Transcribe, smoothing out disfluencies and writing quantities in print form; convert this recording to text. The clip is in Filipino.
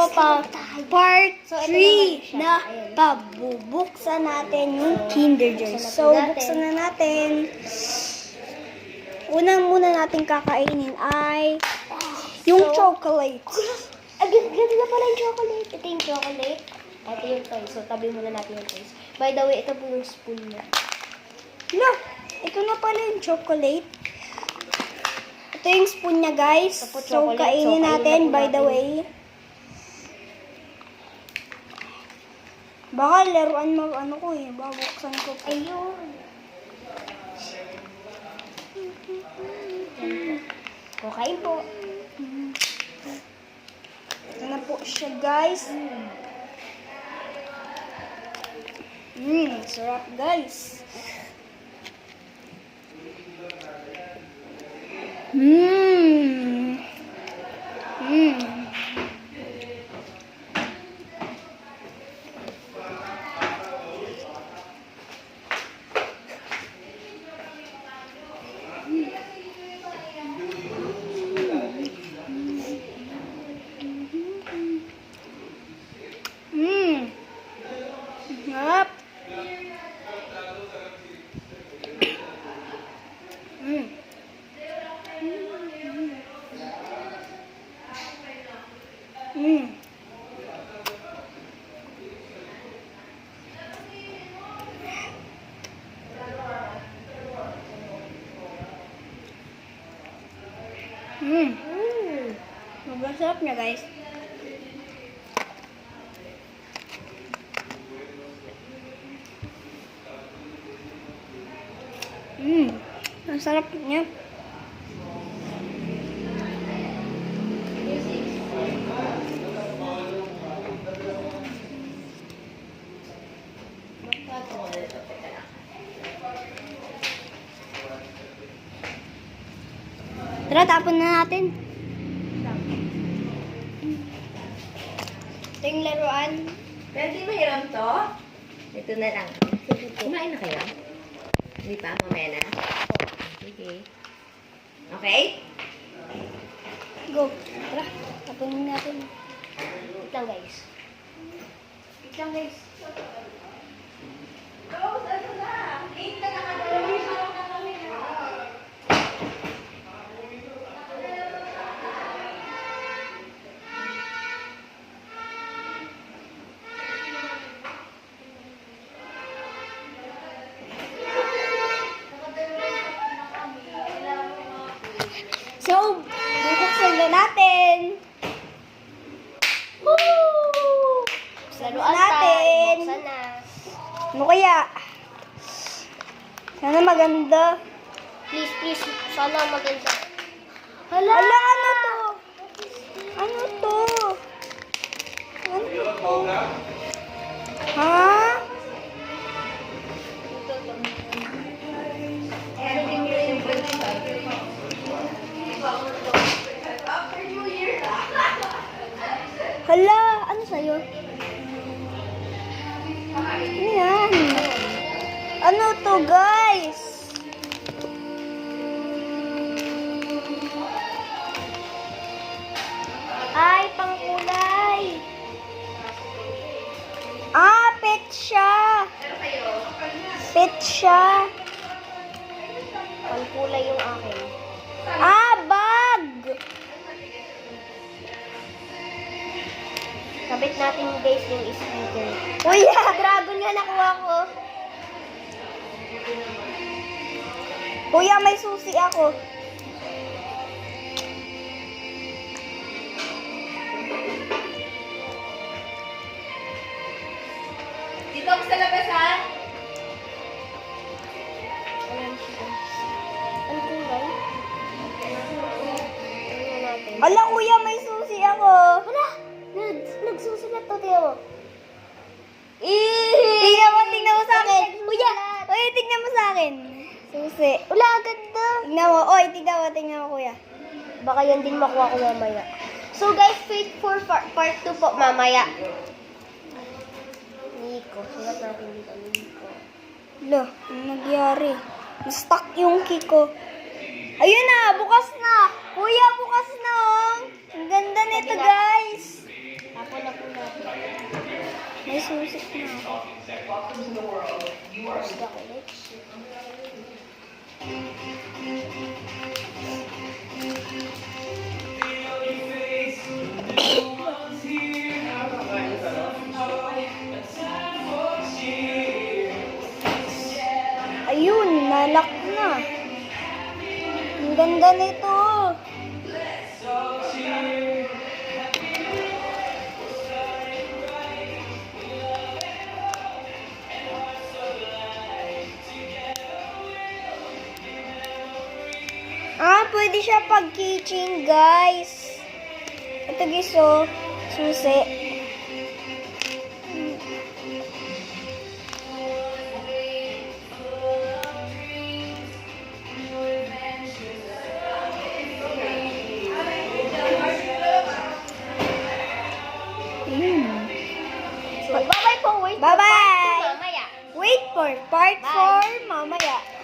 tropa, part So, ito 3 naman siya. na Ayan. pabubuksan natin yung Kinder Joy. So, buksan na natin. Unang muna natin kakainin ay yung chocolate. Ganito na pala yung chocolate. Ito yung chocolate. Ito yung toys. So, tabi muna natin yung toys. By the way, ito po yung spoon niya. No, ito na pala yung chocolate. Ito yung spoon niya, guys. Ito po So, chocolate. kainin So, natin, kainin na po by the natin. way. Baka laruan mo, ano ko eh, babuksan ko. Ayun. Kukain po. Ito na po siya, guys. Sarap, guys. Sarap. Sobrang sarap niya, guys. Ang sarap niya. Tara, tapon na natin. Ito yung laruan. Pero di mahiram to? Ito na lang. Kumain na kayo? Hindi pa? Mamaya na? Sige. Okay? Go. Tara, tapon natin. Wait lang, guys. Wait lang, guys. So, bubuksan na natin. Woo! Laruan natin. tayo. Buksan na. Ano kaya? Sana maganda. Please, please. Sana maganda. Hala, ano to? Ano to? Ano to? Ha? Hala, ano sa'yo? Ano yan? Ano to, guys? Ay, pangkulay. Ah, pet siya. Pet siya. Pangkulay yung akin. Ah, bag. Kabit natin, guys, yung sticker. Kuya. Dragon nga nakuha ko. Kuya, may susi ako. Dito ako sa labas, ha? Ayan siya. Ang kulay. Ano natin? Ala, kuya, may susi ako. Wala! Nagsusulat to, Teo. Tingnan mo sa akin. Kuya, kuya, tingnan mo sa akin. Susi. Wala, ganda. Tingnan mo. Oy, tingnan mo, kuya. Baka yan din makuha ko mamaya. So guys, wait for part 2 po mamaya. Nico. Sulat natin dito, Nico. Lo, ano nangyari? Na-stuck yung key ko. Ayun na, bukas na. Kuya, bukas na, oh. Ang ganda nito, guys. Tapon na po natin. May susik na ako. Chocolates. Ayun, nalak na. Ang ganda nito. Pwede siya pag keychain, guys. Ito guys, oh, susi. So, bye-bye po. Wait for Bye-bye. part 2 mamaya. Wait for part Bye. 4 mamaya.